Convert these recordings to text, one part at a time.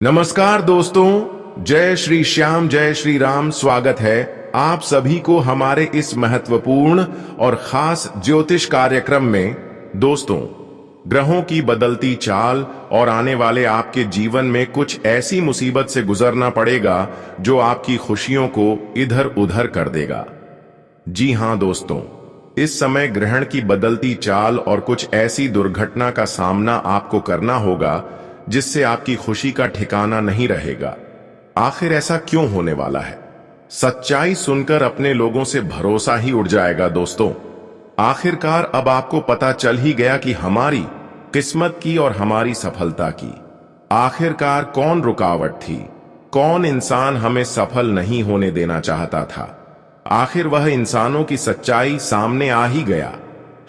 नमस्कार दोस्तों, जय श्री श्याम जय श्री राम। स्वागत है आप सभी को हमारे इस महत्वपूर्ण और खास ज्योतिष कार्यक्रम में। दोस्तों, ग्रहों की बदलती चाल और आने वाले आपके जीवन में कुछ ऐसी मुसीबत से गुजरना पड़ेगा जो आपकी खुशियों को इधर उधर कर देगा। जी हां दोस्तों, इस समय ग्रहण की बदलती चाल और कुछ ऐसी दुर्घटना का सामना आपको करना होगा जिससे आपकी खुशी का ठिकाना नहीं रहेगा। आखिर ऐसा क्यों होने वाला है? सच्चाई सुनकर अपने लोगों से भरोसा ही उड़ जाएगा दोस्तों। आखिरकार अब आपको पता चल ही गया कि हमारी किस्मत की और हमारी सफलता की आखिरकार कौन रुकावट थी। कौन इंसान हमें सफल नहीं होने देना चाहता था। आखिर वह इंसानों की सच्चाई सामने आ ही गया।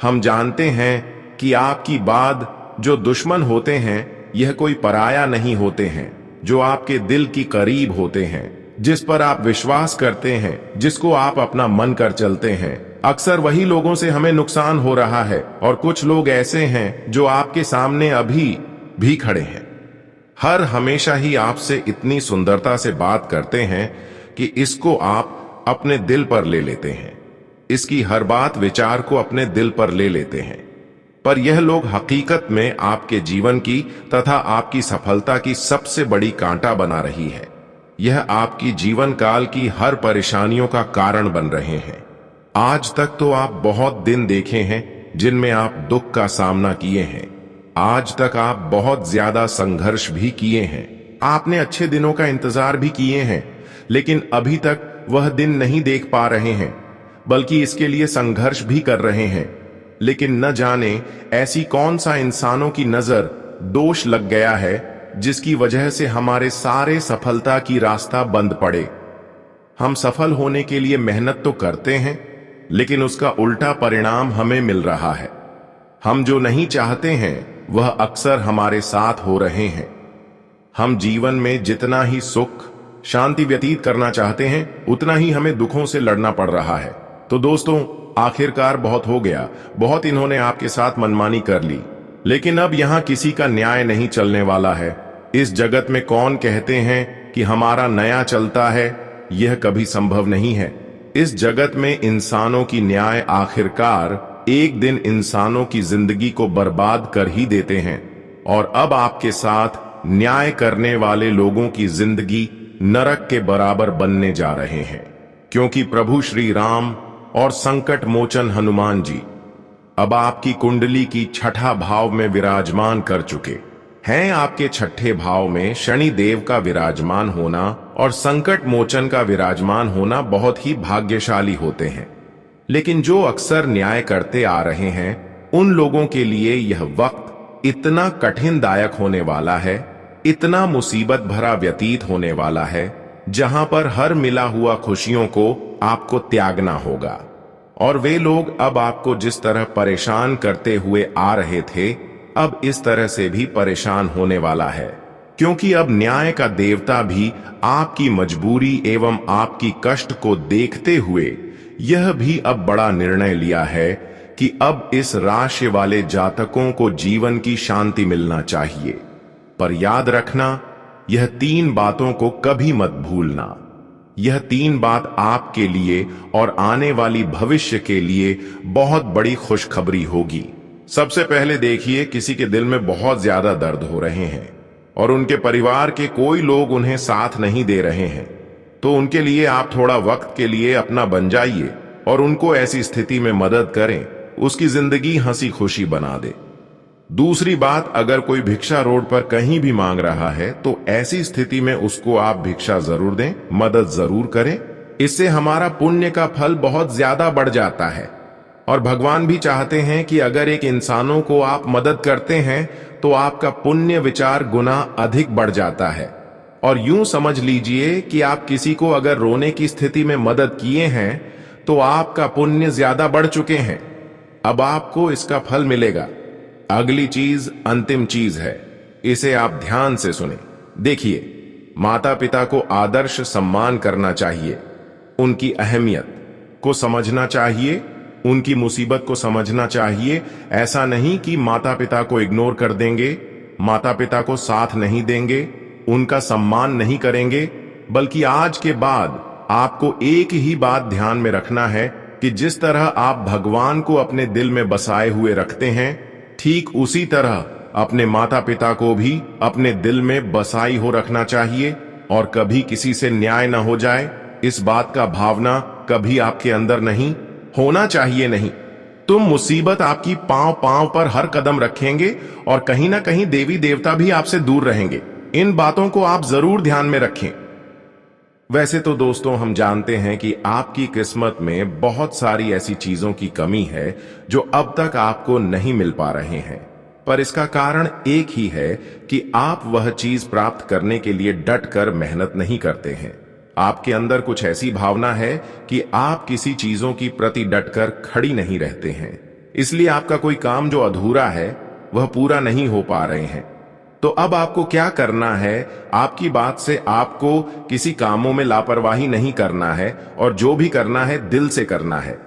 हम जानते हैं कि आपकी बाद जो दुश्मन होते हैं यह कोई पराया नहीं होते हैं, जो आपके दिल की करीब होते हैं, जिस पर आप विश्वास करते हैं, जिसको आप अपना मन कर चलते हैं। अक्सर वही लोगों से हमें नुकसान हो रहा है और कुछ लोग ऐसे हैं जो आपके सामने अभी भी खड़े हैं। हर हमेशा ही आपसे इतनी सुंदरता से बात करते हैं कि इसको आप अपने दिल पर ले लेते हैं। इसकी हर बात विचार को अपने दिल पर ले लेते हैं। पर यह लोग हकीकत में आपके जीवन की तथा आपकी सफलता की सबसे बड़ी कांटा बना रही है। यह आपकी जीवन काल की हर परेशानियों का कारण बन रहे हैं। आज तक तो आप बहुत दिन देखे हैं जिनमें आप दुख का सामना किए हैं। आज तक आप बहुत ज्यादा संघर्ष भी किए हैं। आपने अच्छे दिनों का इंतजार भी किए हैं, लेकिन अभी तक वह दिन नहीं देख पा रहे हैं, बल्कि इसके लिए संघर्ष भी कर रहे हैं। लेकिन न जाने ऐसी कौन सा इंसानों की नजर दोष लग गया है जिसकी वजह से हमारे सारे सफलता की रास्ता बंद पड़े। हम सफल होने के लिए मेहनत तो करते हैं, लेकिन उसका उल्टा परिणाम हमें मिल रहा है। हम जो नहीं चाहते हैं वह अक्सर हमारे साथ हो रहे हैं। हम जीवन में जितना ही सुख शांति व्यतीत करना चाहते हैं, उतना ही हमें दुखों से लड़ना पड़ रहा है। तो दोस्तों, आखिरकार बहुत हो गया। बहुत इन्होंने आपके साथ मनमानी कर ली, लेकिन अब यहां किसी का न्याय नहीं चलने वाला है। इस जगत में कौन कहते हैं कि हमारा नया चलता है, यह कभी संभव नहीं है। इस जगत में इंसानों की न्याय आखिरकार एक दिन इंसानों की जिंदगी को बर्बाद कर ही देते हैं। और अब आपके साथ न्याय करने वाले लोगों की जिंदगी नरक के बराबर बनने जा रहे हैं, क्योंकि प्रभु श्री राम और संकट मोचन हनुमान जी अब आपकी कुंडली की छठा भाव में विराजमान कर चुके हैं। आपके छठे भाव में शनि देव का विराजमान होना और संकट मोचन का विराजमान होना बहुत ही भाग्यशाली होते हैं। लेकिन जो अक्सर न्याय करते आ रहे हैं, उन लोगों के लिए यह वक्त इतना कठिन दायक होने वाला है, इतना मुसीबत भरा व्यतीत होने वाला है, जहां पर हर मिला हुआ खुशियों को आपको त्यागना होगा। और वे लोग अब आपको जिस तरह परेशान करते हुए आ रहे थे, अब इस तरह से भी परेशान होने वाला है, क्योंकि अब न्याय का देवता भी आपकी मजबूरी एवं आपकी कष्ट को देखते हुए यह भी अब बड़ा निर्णय लिया है कि अब इस राशि वाले जातकों को जीवन की शांति मिलना चाहिए। पर याद रखना, यह 3 बातों को कभी मत भूलना। यह 3 बात आपके लिए और आने वाली भविष्य के लिए बहुत बड़ी खुशखबरी होगी। सबसे पहले देखिए, किसी के दिल में बहुत ज्यादा दर्द हो रहे हैं और उनके परिवार के कोई लोग उन्हें साथ नहीं दे रहे हैं, तो उनके लिए आप थोड़ा वक्त के लिए अपना बन जाइए और उनको ऐसी स्थिति में मदद करें, उसकी जिंदगी हंसी खुशी बना दे। दूसरी बात, अगर कोई भिक्षा रोड पर कहीं भी मांग रहा है तो ऐसी स्थिति में उसको आप भिक्षा जरूर दें, मदद जरूर करें। इससे हमारा पुण्य का फल बहुत ज्यादा बढ़ जाता है। और भगवान भी चाहते हैं कि अगर एक इंसानों को आप मदद करते हैं तो आपका पुण्य विचार गुना अधिक बढ़ जाता है। और यूं समझ लीजिए कि आप किसी को अगर रोने की स्थिति में मदद किए हैं तो आपका पुण्य ज्यादा बढ़ चुके हैं। अब आपको इसका फल मिलेगा। अगली चीज अंतिम चीज है, इसे आप ध्यान से सुने। देखिए, माता पिता को आदर्श सम्मान करना चाहिए, उनकी अहमियत को समझना चाहिए, उनकी मुसीबत को समझना चाहिए। ऐसा नहीं कि माता पिता को इग्नोर कर देंगे, माता पिता को साथ नहीं देंगे, उनका सम्मान नहीं करेंगे, बल्कि आज के बाद आपको एक ही बात ध्यान में रखना है कि जिस तरह आप भगवान को अपने दिल में बसाए हुए रखते हैं, ठीक उसी तरह अपने माता पिता को भी अपने दिल में बसाई हो रखना चाहिए। और कभी किसी से न्याय न हो जाए, इस बात का भावना कभी आपके अंदर नहीं होना चाहिए। नहीं, तुम मुसीबत आपकी पांव पांव पर हर कदम रखेंगे और कहीं ना कहीं देवी देवता भी आपसे दूर रहेंगे। इन बातों को आप जरूर ध्यान में रखें। वैसे तो दोस्तों, हम जानते हैं कि आपकी किस्मत में बहुत सारी ऐसी चीजों की कमी है जो अब तक आपको नहीं मिल पा रहे हैं, पर इसका कारण एक ही है कि आप वह चीज प्राप्त करने के लिए डट कर मेहनत नहीं करते हैं। आपके अंदर कुछ ऐसी भावना है कि आप किसी चीजों की प्रति डटकर खड़ी नहीं रहते हैं, इसलिए आपका कोई काम जो अधूरा है वह पूरा नहीं हो पा रहे हैं। तो अब आपको क्या करना है? आपकी बात से आपको किसी कामों में लापरवाही नहीं करना है और जो भी करना है दिल से करना है।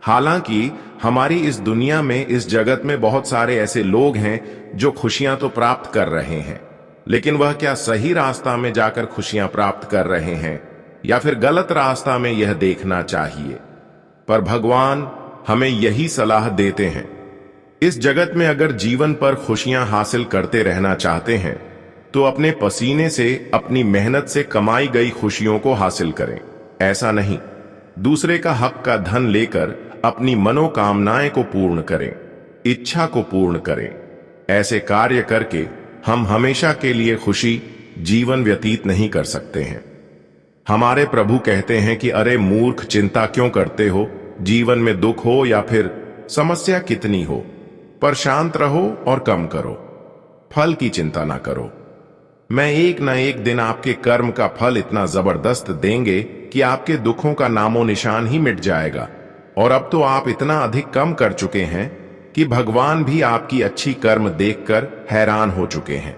हालांकि हमारी इस दुनिया में, इस जगत में बहुत सारे ऐसे लोग हैं जो खुशियां तो प्राप्त कर रहे हैं, लेकिन वह क्या सही रास्ता में जाकर खुशियां प्राप्त कर रहे हैं या फिर गलत रास्ता में, यह देखना चाहिए। पर भगवान हमें यही सलाह देते हैं, इस जगत में अगर जीवन पर खुशियां हासिल करते रहना चाहते हैं तो अपने पसीने से, अपनी मेहनत से कमाई गई खुशियों को हासिल करें। ऐसा नहीं दूसरे का हक का धन लेकर अपनी मनोकामनाएं को पूर्ण करें, इच्छा को पूर्ण करें। ऐसे कार्य करके हम हमेशा के लिए खुशी जीवन व्यतीत नहीं कर सकते हैं। हमारे प्रभु कहते हैं कि अरे मूर्ख, चिंता क्यों करते हो? जीवन में दुख हो या फिर समस्या कितनी हो, पर शांत रहो और कम करो, फल की चिंता ना करो। मैं एक न एक दिन आपके कर्म का फल इतना जबरदस्त देंगे कि आपके दुखों का नामो निशान ही मिट जाएगा। और अब तो आप इतना अधिक कम कर चुके हैं कि भगवान भी आपकी अच्छी कर्म देखकर हैरान हो चुके हैं।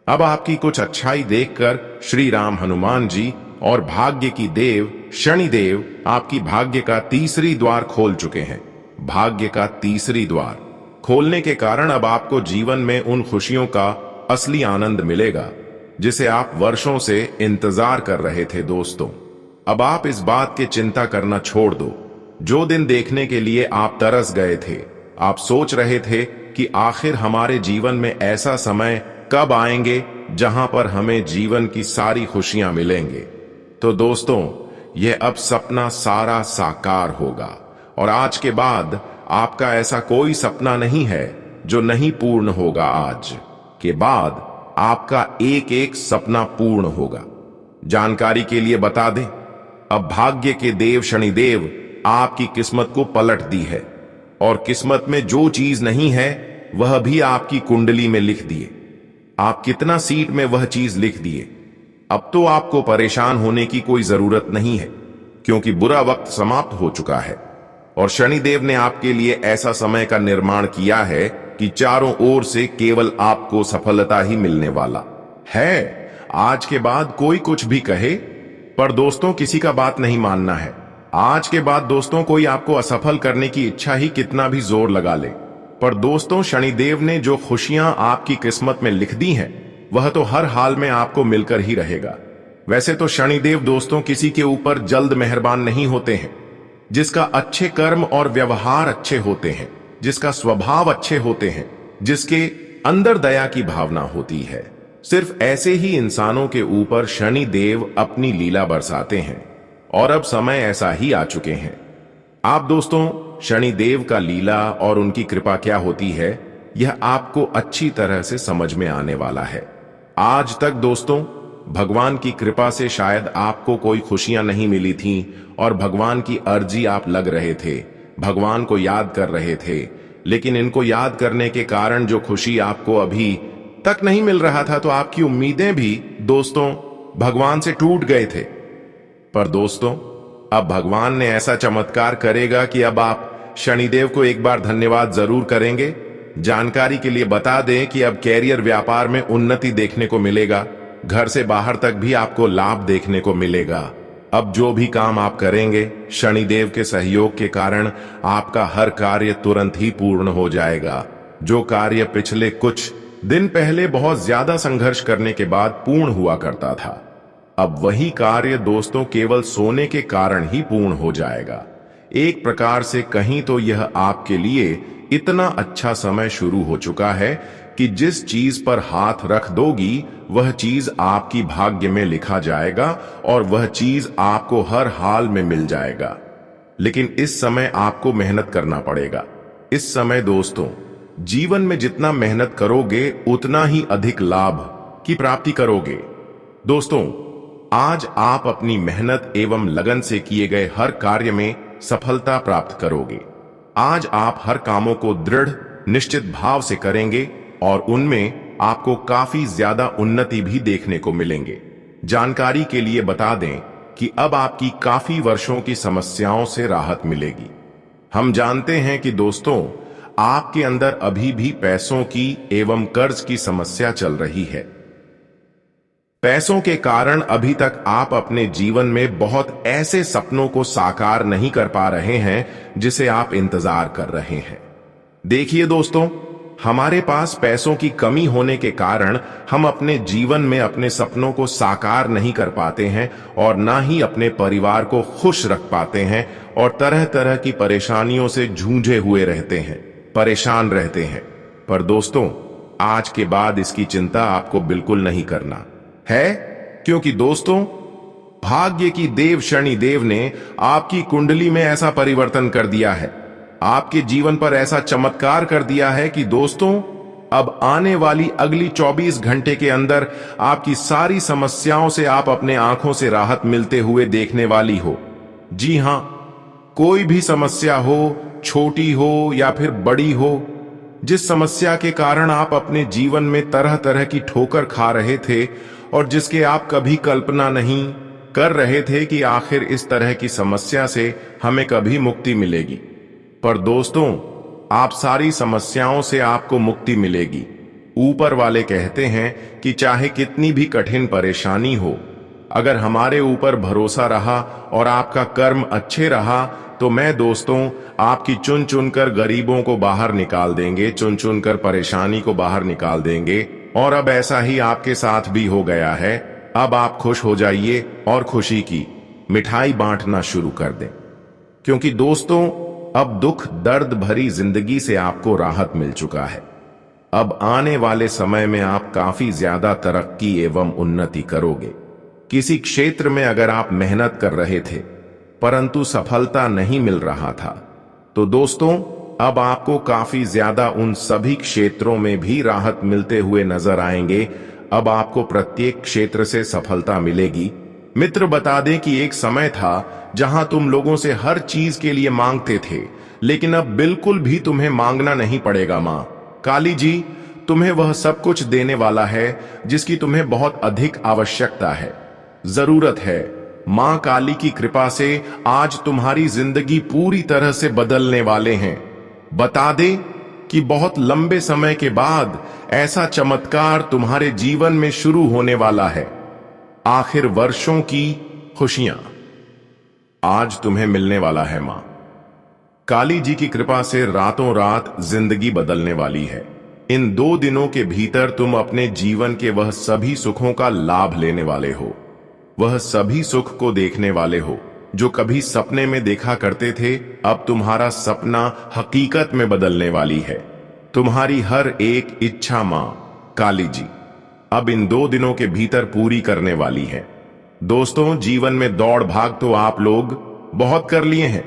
अब आपकी कुछ अच्छाई देखकर श्री राम, हनुमान जी और भाग्य की देव शनिदेव आपकी भाग्य का तीसरी द्वार खोल चुके हैं। भाग्य का तीसरी द्वार खोलने के कारण अब आपको जीवन में उन खुशियों का असली आनंद मिलेगा जिसे आप वर्षों से इंतजार कर रहे थे। दोस्तों, अब आप इस बात की चिंता करना छोड़ दो। जो दिन देखने के लिए आप तरस गए थे, आप सोच रहे थे कि आखिर हमारे जीवन में ऐसा समय कब आएंगे जहां पर हमें जीवन की सारी खुशियां मिलेंगे, तो दोस्तों यह अब सपना सारा साकार होगा। और आज के बाद आपका ऐसा कोई सपना नहीं है जो नहीं पूर्ण होगा। आज के बाद आपका एक एक सपना पूर्ण होगा। जानकारी के लिए बता दें, अब भाग्य के देव शनिदेव आपकी किस्मत को पलट दी है और किस्मत में जो चीज नहीं है वह भी आपकी कुंडली में लिख दिए। आप कितना सीट में वह चीज लिख दिए। अब तो आपको परेशान होने की कोई जरूरत नहीं है, क्योंकि बुरा वक्त समाप्त हो चुका है और शनिदेव ने आपके लिए ऐसा समय का निर्माण किया है कि चारों ओर से केवल आपको सफलता ही मिलने वाला है। आज के बाद कोई कुछ भी कहे, पर दोस्तों किसी का बात नहीं मानना है। आज के बाद दोस्तों कोई आपको असफल करने की इच्छा ही कितना भी जोर लगा ले, पर दोस्तों शनिदेव ने जो खुशियां आपकी किस्मत में लिख दी हैं वह तो हर हाल में आपको मिलकर ही रहेगा। वैसे तो शनिदेव दोस्तों किसी के ऊपर जल्द मेहरबान नहीं होते हैं। जिसका अच्छे कर्म और व्यवहार अच्छे होते हैं, जिसका स्वभाव अच्छे होते हैं, जिसके अंदर दया की भावना होती है, सिर्फ ऐसे ही इंसानों के ऊपर शनि देव अपनी लीला बरसाते हैं। और अब समय ऐसा ही आ चुके हैं। आप दोस्तों शनि देव का लीला और उनकी कृपा क्या होती है, यह आपको अच्छी तरह से समझ में आने वाला है। आज तक दोस्तों भगवान की कृपा से शायद आपको कोई खुशियां नहीं मिली थीं और भगवान की अर्जी आप लग रहे थे, भगवान को याद कर रहे थे, लेकिन इनको याद करने के कारण जो खुशी आपको अभी तक नहीं मिल रहा था, तो आपकी उम्मीदें भी दोस्तों भगवान से टूट गए थे। पर दोस्तों अब भगवान ने ऐसा चमत्कार करेगा कि अब आप शनिदेव को एक बार धन्यवाद जरूर करेंगे। जानकारी के लिए बता दें कि अब कैरियर व्यापार में उन्नति देखने को मिलेगा, घर से बाहर तक भी आपको लाभ देखने को मिलेगा। अब जो भी काम आप करेंगे शनिदेव के सहयोग के कारण आपका हर कार्य तुरंत ही पूर्ण हो जाएगा। जो कार्य पिछले कुछ दिन पहले बहुत ज्यादा संघर्ष करने के बाद पूर्ण हुआ करता था, अब वही कार्य दोस्तों केवल सोने के कारण ही पूर्ण हो जाएगा। एक प्रकार से कहीं तो यह आपके लिए इतना अच्छा समय शुरू हो चुका है कि जिस चीज पर हाथ रख दोगी वह चीज आपकी भाग्य में लिखा जाएगा और वह चीज आपको हर हाल में मिल जाएगा। लेकिन इस समय आपको मेहनत करना पड़ेगा। इस समय दोस्तों जीवन में जितना मेहनत करोगे उतना ही अधिक लाभ की प्राप्ति करोगे। दोस्तों आज आप अपनी मेहनत एवं लगन से किए गए हर कार्य में सफलता प्राप्त करोगे। आज आप हर कामों को दृढ़ निश्चित भाव से करेंगे और उनमें आपको काफी ज्यादा उन्नति भी देखने को मिलेंगे। जानकारी के लिए बता दें कि अब आपकी काफी वर्षों की समस्याओं से राहत मिलेगी। हम जानते हैं कि दोस्तों आपके अंदर अभी भी पैसों की एवं कर्ज की समस्या चल रही है। पैसों के कारण अभी तक आप अपने जीवन में बहुत ऐसे सपनों को साकार नहीं कर पा रहे हैं जिसे आप इंतजार कर रहे हैं। देखिए दोस्तों हमारे पास पैसों की कमी होने के कारण हम अपने जीवन में अपने सपनों को साकार नहीं कर पाते हैं और ना ही अपने परिवार को खुश रख पाते हैं और तरह तरह की परेशानियों से जूझे हुए रहते हैं, परेशान रहते हैं। पर दोस्तों आज के बाद इसकी चिंता आपको बिल्कुल नहीं करना है, क्योंकि दोस्तों भाग्य की देव शनि देव ने आपकी कुंडली में ऐसा परिवर्तन कर दिया है, आपके जीवन पर ऐसा चमत्कार कर दिया है कि दोस्तों अब आने वाली अगली 24 घंटे के अंदर आपकी सारी समस्याओं से आप अपने आंखों से राहत मिलते हुए देखने वाली हो। जी हां, कोई भी समस्या हो, छोटी हो या फिर बड़ी हो, जिस समस्या के कारण आप अपने जीवन में तरह तरह की ठोकर खा रहे थे और जिसके आप कभी कल्पना नहीं कर रहे थे कि आखिर इस तरह की समस्या से हमें कभी मुक्ति मिलेगी। पर दोस्तों आप सारी समस्याओं से आपको मुक्ति मिलेगी। ऊपर वाले कहते हैं कि चाहे कितनी भी कठिन परेशानी हो, अगर हमारे ऊपर भरोसा रहा और आपका कर्म अच्छे रहा तो मैं दोस्तों आपकी चुन चुनकर गरीबों को बाहर निकाल देंगे, चुन चुनकर परेशानी को बाहर निकाल देंगे। और अब ऐसा ही आपके साथ भी हो गया है। अब आप खुश हो जाइए और खुशी की मिठाई बांटना शुरू कर दें, क्योंकि दोस्तों अब दुख दर्द भरी जिंदगी से आपको राहत मिल चुका है। अब आने वाले समय में आप काफी ज्यादा तरक्की एवं उन्नति करोगे। किसी क्षेत्र में अगर आप मेहनत कर रहे थे परंतु सफलता नहीं मिल रहा था, तो दोस्तों अब आपको काफी ज्यादा उन सभी क्षेत्रों में भी राहत मिलते हुए नजर आएंगे। अब आपको प्रत्येक क्षेत्र से सफलता मिलेगी। मित्र बता दें कि एक समय था जहां तुम लोगों से हर चीज के लिए मांगते थे, लेकिन अब बिल्कुल भी तुम्हें मांगना नहीं पड़ेगा। मां काली जी तुम्हें वह सब कुछ देने वाला है जिसकी तुम्हें बहुत अधिक आवश्यकता है, जरूरत है। मां काली की कृपा से आज तुम्हारी जिंदगी पूरी तरह से बदलने वाले हैं। बता दे कि बहुत लंबे समय के बाद ऐसा चमत्कार तुम्हारे जीवन में शुरू होने वाला है। आखिर वर्षों की खुशियां आज तुम्हें मिलने वाला है। मां काली जी की कृपा से रातों रात जिंदगी बदलने वाली है। इन 2 दिनों के भीतर तुम अपने जीवन के वह सभी सुखों का लाभ लेने वाले हो, वह सभी सुख को देखने वाले हो जो कभी सपने में देखा करते थे। अब तुम्हारा सपना हकीकत में बदलने वाली है। तुम्हारी हर एक इच्छा मां काली जी अब इन 2 दिनों के भीतर पूरी करने वाली है। दोस्तों जीवन में दौड़ भाग तो आप लोग बहुत कर लिए हैं।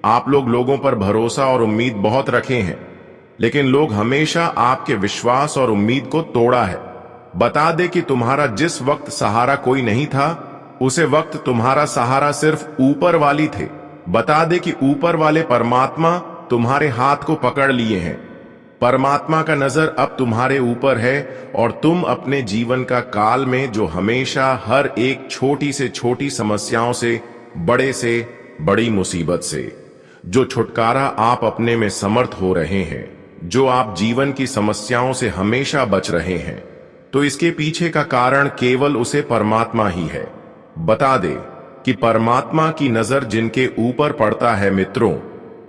आप लोग लोगों पर भरोसा और उम्मीद बहुत रखे हैं, लेकिन लोग हमेशा आपके विश्वास और उम्मीद को तोड़ा है। बता दे कि तुम्हारा जिस वक्त सहारा कोई नहीं था, उसे वक्त तुम्हारा सहारा सिर्फ ऊपर वाली थे। बता दे कि ऊपर वाले परमात्मा तुम्हारे हाथ को पकड़ लिए हैं। परमात्मा का नजर अब तुम्हारे ऊपर है और तुम अपने जीवन का काल में जो हमेशा हर एक छोटी से छोटी समस्याओं से बड़ी मुसीबत से जो छुटकारा आप अपने में समर्थ हो रहे हैं, जो आप जीवन की समस्याओं से हमेशा बच रहे हैं, तो इसके पीछे का कारण केवल उसे परमात्मा ही है। बता दे कि परमात्मा की नजर जिनके ऊपर पड़ता है मित्रों,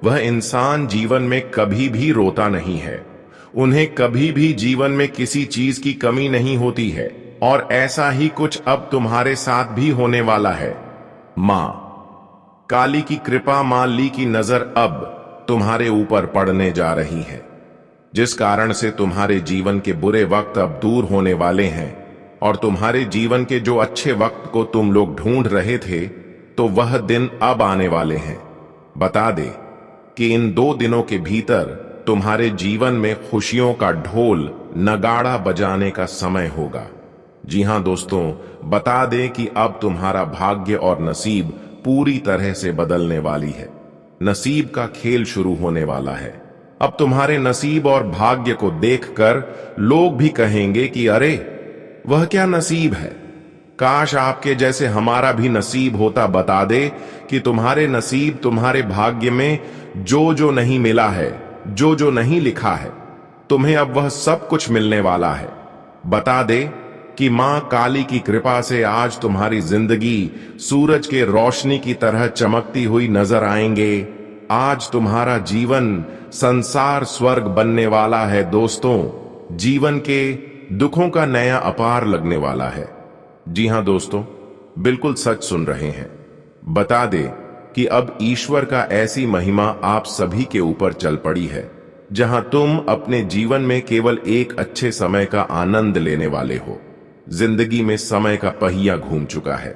वह इंसान जीवन में कभी भी रोता नहीं है। उन्हें कभी भी जीवन में किसी चीज की कमी नहीं होती है, और ऐसा ही कुछ अब तुम्हारे साथ भी होने वाला है। मां काली की कृपा, मां ली की नजर अब तुम्हारे ऊपर पड़ने जा रही है, जिस कारण से तुम्हारे जीवन के बुरे वक्त अब दूर होने वाले हैं, और तुम्हारे जीवन के जो अच्छे वक्त को तुम लोग ढूंढ रहे थे, तो वह दिन अब आने वाले हैं। बता दे कि इन 2 दिनों के भीतर तुम्हारे जीवन में खुशियों का ढोल नगाड़ा बजाने का समय होगा। जी हां दोस्तों, बता दें कि अब तुम्हारा भाग्य और नसीब पूरी तरह से बदलने वाली है। नसीब का खेल शुरू होने वाला है। अब तुम्हारे नसीब और भाग्य को देखकर लोग भी कहेंगे कि अरे वह क्या नसीब है, काश आपके जैसे हमारा भी नसीब होता। बता दे कि तुम्हारे नसीब, तुम्हारे भाग्य में जो जो नहीं मिला है, जो जो नहीं लिखा है, तुम्हें अब वह सब कुछ मिलने वाला है। बता दे कि मां काली की कृपा से आज तुम्हारी जिंदगी सूरज के रोशनी की तरह चमकती हुई नजर आएंगे। आज तुम्हारा जीवन संसार स्वर्ग बनने वाला है दोस्तों। जीवन के दुखों का नया अपार लगने वाला है। जी हां दोस्तों, बिल्कुल सच सुन रहे हैं। बता दे कि अब ईश्वर का ऐसी महिमा आप सभी के ऊपर चल पड़ी है, जहां तुम अपने जीवन में केवल एक अच्छे समय का आनंद लेने वाले हो। जिंदगी में समय का पहिया घूम चुका है,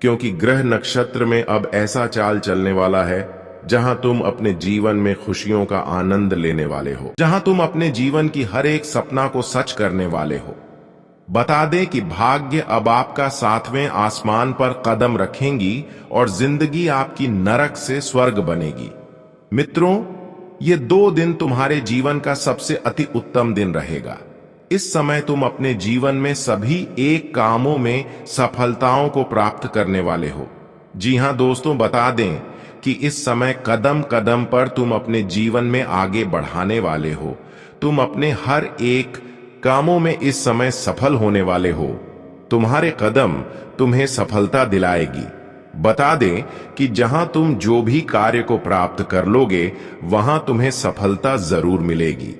क्योंकि ग्रह नक्षत्र में अब ऐसा चाल चलने वाला है जहां तुम अपने जीवन में खुशियों का आनंद लेने वाले हो, जहां तुम अपने जीवन की हर एक सपना को सच करने वाले हो। बता दें कि भाग्य अब आपका 7वें आसमान पर कदम रखेंगी और जिंदगी आपकी नरक से स्वर्ग बनेगी। मित्रों, ये 2 दिन तुम्हारे जीवन का सबसे अति उत्तम दिन रहेगा। इस समय तुम अपने जीवन में सभी एक कामों में सफलताओं को प्राप्त करने वाले हो। जी हां दोस्तों, बता दें कि इस समय कदम कदम पर तुम अपने जीवन में आगे बढ़ाने वाले हो। तुम अपने हर एक कामों में इस समय सफल होने वाले हो। तुम्हारे कदम तुम्हें सफलता दिलाएगी। बता दें कि जहां तुम जो भी कार्य को प्राप्त कर लोगे, वहां तुम्हें सफलता जरूर मिलेगी।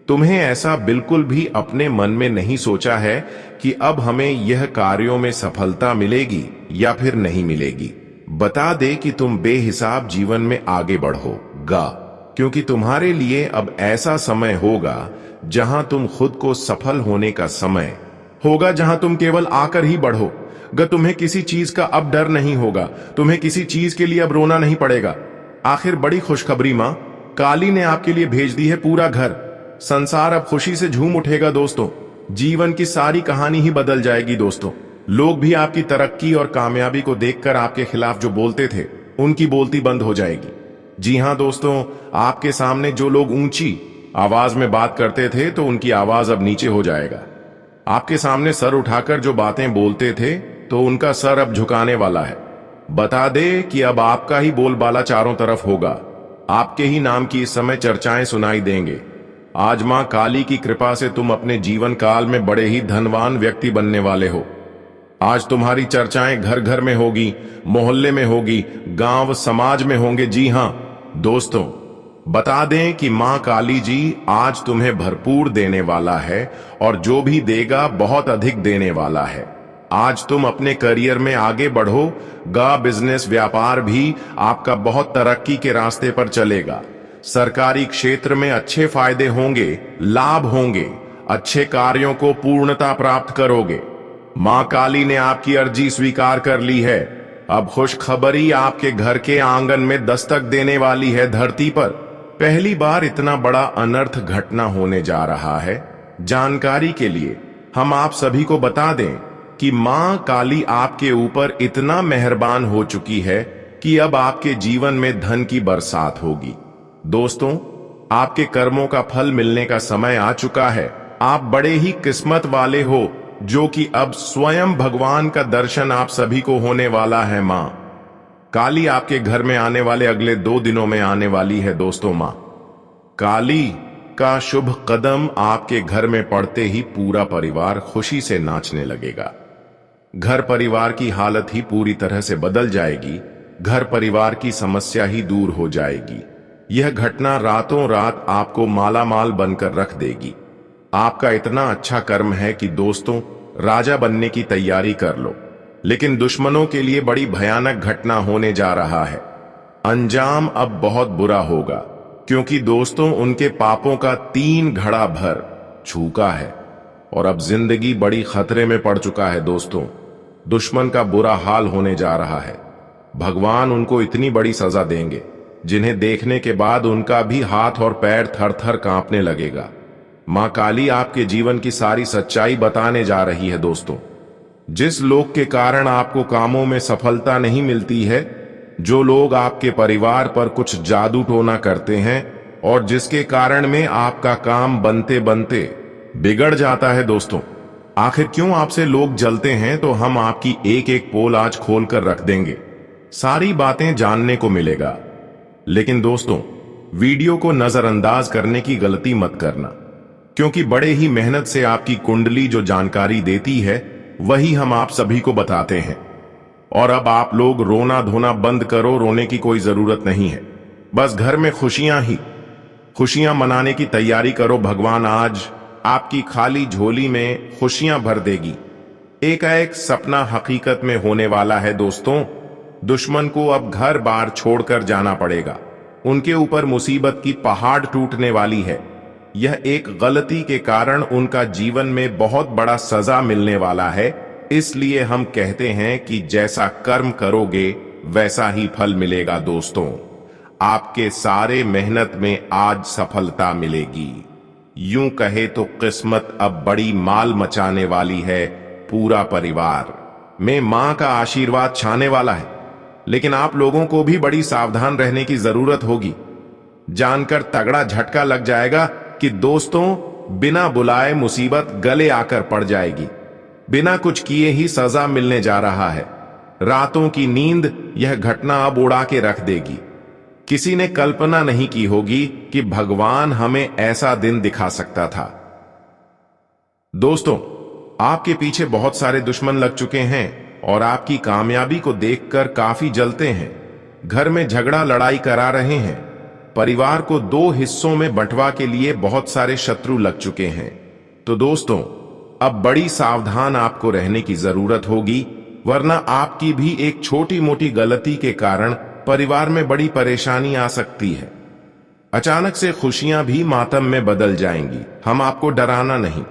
तुम्हें ऐसा बिल्कुल भी अपने मन में नहीं सोचा है कि अब हमें यह कार्यों में सफलता मिलेगी या फिर नहीं मिलेगी। बता दे कि तुम बेहिसाब जीवन में आगे बढ़ोगा, क्योंकि तुम्हारे लिए अब ऐसा समय होगा जहां तुम खुद को सफल होने का समय होगा, जहां तुम केवल आकर ही बढ़ोगे। तुम्हें किसी चीज का अब डर नहीं होगा, तुम्हें किसी चीज के लिए अब रोना नहीं पड़ेगा। आखिर बड़ी खुशखबरी मां काली ने आपके लिए भेज दी है। पूरा घर संसार अब खुशी से झूम उठेगा दोस्तों। जीवन की सारी कहानी ही बदल जाएगी दोस्तों। लोग भी आपकी तरक्की और कामयाबी को देखकर आपके खिलाफ जो बोलते थे, उनकी बोलती बंद हो जाएगी। जी हां दोस्तों, आपके सामने जो लोग ऊंची आवाज में बात करते थे, तो उनकी आवाज अब नीचे हो जाएगा। आपके सामने सर उठाकर जो बातें बोलते थे, तो उनका सर अब झुकाने वाला है। बता दे कि अब आपका ही बोलबाला चारों तरफ होगा। आपके ही नाम की इस समय चर्चाएं सुनाई देंगे। आज मां काली की कृपा से तुम अपने जीवन काल में बड़े ही धनवान व्यक्ति बनने वाले हो। आज तुम्हारी चर्चाएं घर घर में होगी, मोहल्ले में होगी, गांव समाज में होंगे। जी हां दोस्तों, बता दें कि मां काली जी आज तुम्हें भरपूर देने वाला है, और जो भी देगा बहुत अधिक देने वाला है। आज तुम अपने करियर में आगे बढ़ोगा। बिजनेस व्यापार भी आपका बहुत तरक्की के रास्ते पर चलेगा। सरकारी क्षेत्र में अच्छे फायदे होंगे, लाभ होंगे। अच्छे कार्यों को पूर्णता प्राप्त करोगे। मां काली ने आपकी अर्जी स्वीकार कर ली है। अब खुशखबरी आपके घर के आंगन में दस्तक देने वाली है। धरती पर पहली बार इतना बड़ा अनर्थ घटना होने जा रहा है। जानकारी के लिए हम आप सभी को बता दें कि मां काली आपके ऊपर इतना मेहरबान हो चुकी है कि अब आपके जीवन में धन की बरसात होगी। दोस्तों, आपके कर्मों का फल मिलने का समय आ चुका है। आप बड़े ही किस्मत वाले हो, जो कि अब स्वयं भगवान का दर्शन आप सभी को होने वाला है। मां काली आपके घर में आने वाले अगले 2 दिनों में आने वाली है। दोस्तों, मां काली का शुभ कदम आपके घर में पड़ते ही पूरा परिवार खुशी से नाचने लगेगा। घर परिवार की हालत ही पूरी तरह से बदल जाएगी। घर परिवार की समस्या ही दूर हो जाएगी। यह घटना रातों रात आपको मालामाल बनकर रख देगी। आपका इतना अच्छा कर्म है कि दोस्तों राजा बनने की तैयारी कर लो। लेकिन दुश्मनों के लिए बड़ी भयानक घटना होने जा रहा है। अंजाम अब बहुत बुरा होगा, क्योंकि दोस्तों उनके पापों का 3 घड़ा भर चूका है और अब जिंदगी बड़ी खतरे में पड़ चुका है। दोस्तों दुश्मन का बुरा हाल होने जा रहा है। भगवान उनको इतनी बड़ी सजा देंगे जिन्हें देखने के बाद उनका भी हाथ और पैर थर थर कांपने लगेगा। मां काली आपके जीवन की सारी सच्चाई बताने जा रही है। दोस्तों जिस लोग के कारण आपको कामों में सफलता नहीं मिलती है, जो लोग आपके परिवार पर कुछ जादू टोना करते हैं और जिसके कारण में आपका काम बनते बनते बिगड़ जाता है, दोस्तों आखिर क्यों आपसे लोग जलते हैं, तो हम आपकी एक एक पोल आज खोल कर रख देंगे। सारी बातें जानने को मिलेगा। लेकिन दोस्तों वीडियो को नजरअंदाज करने की गलती मत करना, क्योंकि बड़े ही मेहनत से आपकी कुंडली जो जानकारी देती है वही हम आप सभी को बताते हैं। और अब आप लोग रोना धोना बंद करो, रोने की कोई जरूरत नहीं है। बस घर में खुशियां मनाने की तैयारी करो। भगवान आज आपकी खाली झोली में खुशियां भर देगी। एक सपना हकीकत में होने वाला है। दोस्तों दुश्मन को अब घर बार छोड़कर जाना पड़ेगा। उनके ऊपर मुसीबत की पहाड़ टूटने वाली है। यह एक गलती के कारण उनका जीवन में बहुत बड़ा सजा मिलने वाला है। इसलिए हम कहते हैं कि जैसा कर्म करोगे वैसा ही फल मिलेगा। दोस्तों आपके सारे मेहनत में आज सफलता मिलेगी। यूं कहे तो किस्मत अब बड़ी माल मचाने वाली है। पूरा परिवार में मां का आशीर्वाद छाने वाला है। लेकिन आप लोगों को भी बड़ी सावधान रहने की जरूरत होगी। जानकर तगड़ा झटका लग जाएगा कि दोस्तों बिना बुलाए मुसीबत गले आकर पड़ जाएगी। बिना कुछ किए ही सजा मिलने जा रहा है। रातों की नींद यह घटना अब उड़ा के रख देगी। किसी ने कल्पना नहीं की होगी कि भगवान हमें ऐसा दिन दिखा सकता था। दोस्तों आपके पीछे बहुत सारे दुश्मन लग चुके हैं और आपकी कामयाबी को देखकर काफी जलते हैं। घर में झगड़ा लड़ाई करा रहे हैं। परिवार को 2 हिस्सों में बंटवा के लिए बहुत सारे शत्रु लग चुके हैं। तो दोस्तों अब बड़ी सावधान आपको रहने की जरूरत होगी, वरना आपकी भी एक छोटी मोटी गलती के कारण परिवार में बड़ी परेशानी आ सकती है। अचानक से खुशियां भी मातम में बदल जाएंगी। हम आपको डराना नहीं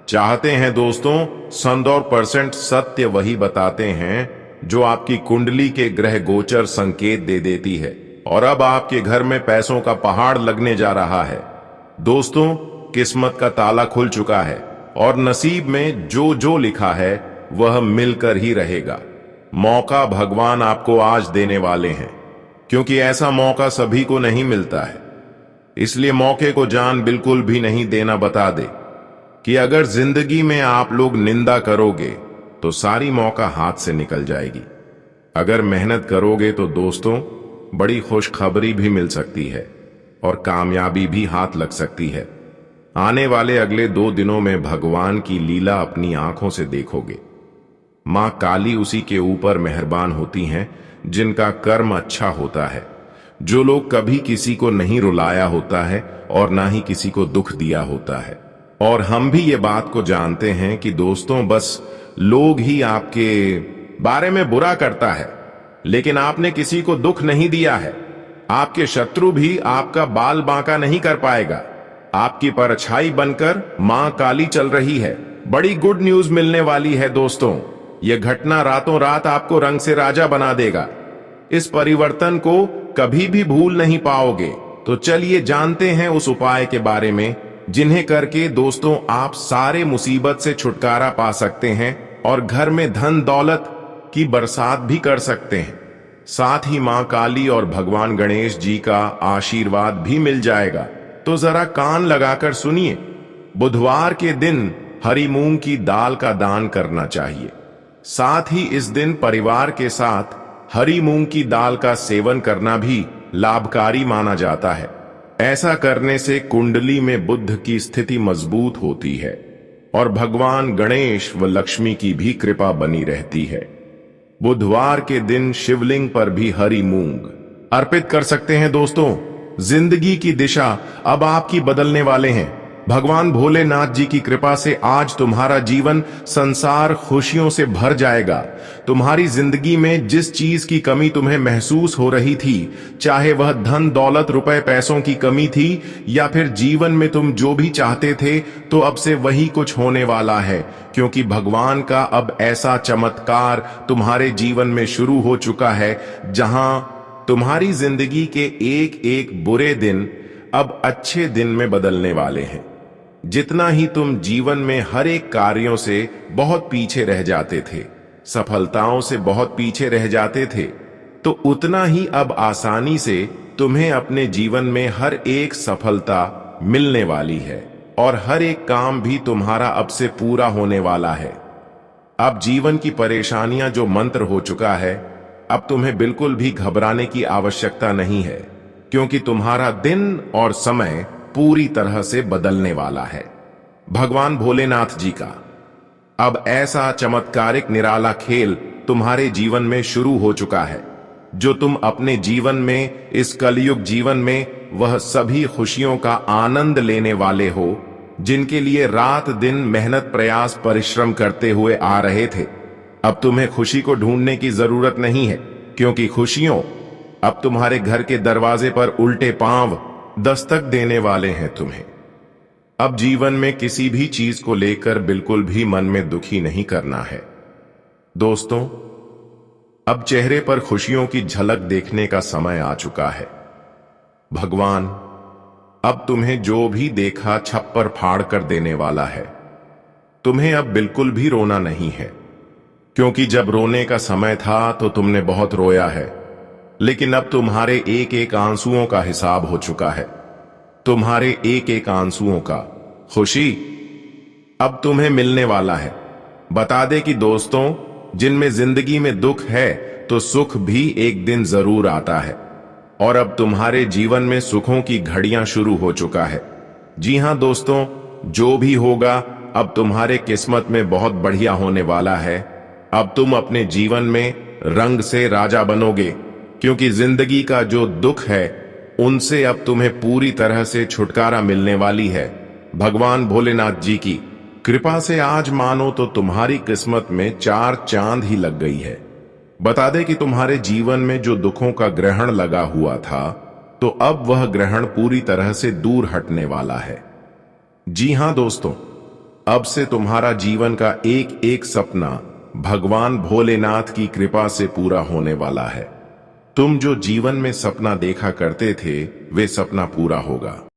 चाहते हैं। दोस्तों 100% सत्य वही बताते हैं जो आपकी कुंडली के ग्रह गोचर संकेत दे देती है। और अब आपके घर में पैसों का पहाड़ लगने जा रहा है। दोस्तों किस्मत का ताला खुल चुका है और नसीब में जो जो लिखा है वह मिलकर ही रहेगा। मौका भगवान आपको आज देने वाले हैं, क्योंकि ऐसा मौका सभी को नहीं मिलता है। इसलिए मौके को जान बिल्कुल भी नहीं देना। बता दे कि अगर जिंदगी में आप लोग निंदा करोगे तो सारी मौका हाथ से निकल जाएगी। अगर मेहनत करोगे तो दोस्तों बड़ी खुशखबरी भी मिल सकती है और कामयाबी भी हाथ लग सकती है। आने वाले अगले 2 दिनों में भगवान की लीला अपनी आंखों से देखोगे। मां काली उसी के ऊपर मेहरबान होती हैं जिनका कर्म अच्छा होता है। जो लोग कभी किसी को नहीं रुलाया होता है और ना ही किसी को दुख दिया होता है। और हम भी ये बात को जानते हैं कि दोस्तों बस लोग ही आपके बारे में बुरा करता है, लेकिन आपने किसी को दुख नहीं दिया है। आपके शत्रु भी आपका बाल बांका नहीं कर पाएगा। आपकी परछाई बनकर मां काली चल रही है। बड़ी गुड न्यूज मिलने वाली है। दोस्तों यह घटना रातों रात आपको रंग से राजा बना देगा। इस परिवर्तन को कभी भी भूल नहीं पाओगे। तो चलिए जानते हैं उस उपाय के बारे में जिन्हें करके दोस्तों आप सारे मुसीबत से छुटकारा पा सकते हैं और घर में धन दौलत की बरसात भी कर सकते हैं। साथ ही मां काली और भगवान गणेश जी का आशीर्वाद भी मिल जाएगा। तो जरा कान लगाकर सुनिए। बुधवार के दिन हरी मूंग की दाल का दान करना चाहिए। साथ ही इस दिन परिवार के साथ हरी मूंग की दाल का सेवन करना भी लाभकारी माना जाता है। ऐसा करने से कुंडली में बुध की स्थिति मजबूत होती है और भगवान गणेश व लक्ष्मी की भी कृपा बनी रहती है। बुधवार के दिन शिवलिंग पर भी हरी मूंग अर्पित कर सकते हैं। दोस्तों जिंदगी की दिशा अब आपकी बदलने वाले हैं। भगवान भोलेनाथ जी की कृपा से आज तुम्हारा जीवन संसार खुशियों से भर जाएगा। तुम्हारी जिंदगी में जिस चीज की कमी तुम्हें महसूस हो रही थी, चाहे वह धन दौलत रुपए पैसों की कमी थी या फिर जीवन में तुम जो भी चाहते थे, तो अब से वही कुछ होने वाला है, क्योंकि भगवान का अब ऐसा चमत्कार तुम्हारे जीवन में शुरू हो चुका है, जहां तुम्हारी जिंदगी के एक एक बुरे दिन अब अच्छे दिन में बदलने वाले हैं। जितना ही तुम जीवन में हर एक कार्यों से बहुत पीछे रह जाते थे, सफलताओं से बहुत पीछे रह जाते थे, तो उतना ही अब आसानी से तुम्हें अपने जीवन में हर एक सफलता मिलने वाली है और हर एक काम भी तुम्हारा अब से पूरा होने वाला है। अब जीवन की परेशानियां जो मंत्र हो चुका है, अब तुम्हें बिल्कुल भी घबराने की आवश्यकता नहीं है, क्योंकि तुम्हारा दिन और समय पूरी तरह से बदलने वाला है। भगवान भोलेनाथ जी का अब ऐसा चमत्कारिक निराला खेल तुम्हारे जीवन में शुरू हो चुका है, जो तुम अपने जीवन में, इस कलयुग जीवन में, वह सभी खुशियों का आनंद लेने वाले हो, जिनके लिए रात दिन मेहनत प्रयास परिश्रम करते हुए आ रहे थे। अब तुम्हें खुशी को ढूंढने की जरूरत नहीं है, क्योंकि खुशियों अब तुम्हारे घर के दरवाजे पर उल्टे पांव दस्तक देने वाले हैं तुम्हें। अब जीवन में किसी भी चीज को लेकर बिल्कुल भी मन में दुखी नहीं करना है। दोस्तों, अब चेहरे पर खुशियों की झलक देखने का समय आ चुका है। भगवान अब तुम्हें जो भी देखा छप्पर फाड़ कर देने वाला है। तुम्हें अब बिल्कुल भी रोना नहीं है, क्योंकि जब रोने का समय था तो तुमने बहुत रोया है, लेकिन अब तुम्हारे एक एक आंसुओं का हिसाब हो चुका है। तुम्हारे एक एक आंसुओं का खुशी अब तुम्हें मिलने वाला है। बता दे कि दोस्तों, जिनमें जिंदगी में दुख है तो सुख भी एक दिन जरूर आता है, और अब तुम्हारे जीवन में सुखों की घड़ियां शुरू हो चुका है। जी हां दोस्तों, जो भी होगा अब तुम्हारे किस्मत में बहुत बढ़िया होने वाला है। अब तुम अपने जीवन में रंग से राजा बनोगे, क्योंकि जिंदगी का जो दुख है उनसे अब तुम्हें पूरी तरह से छुटकारा मिलने वाली है। भगवान भोलेनाथ जी की कृपा से आज मानो तो तुम्हारी किस्मत में 4 चांद ही लग गई है। बता दे कि तुम्हारे जीवन में जो दुखों का ग्रहण लगा हुआ था, तो अब वह ग्रहण पूरी तरह से दूर हटने वाला है। जी हां दोस्तों, अब से तुम्हारा जीवन का एक एक सपना भगवान भोलेनाथ की कृपा से पूरा होने वाला है। तुम जो जीवन में सपना देखा करते थे, वे सपना पूरा होगा।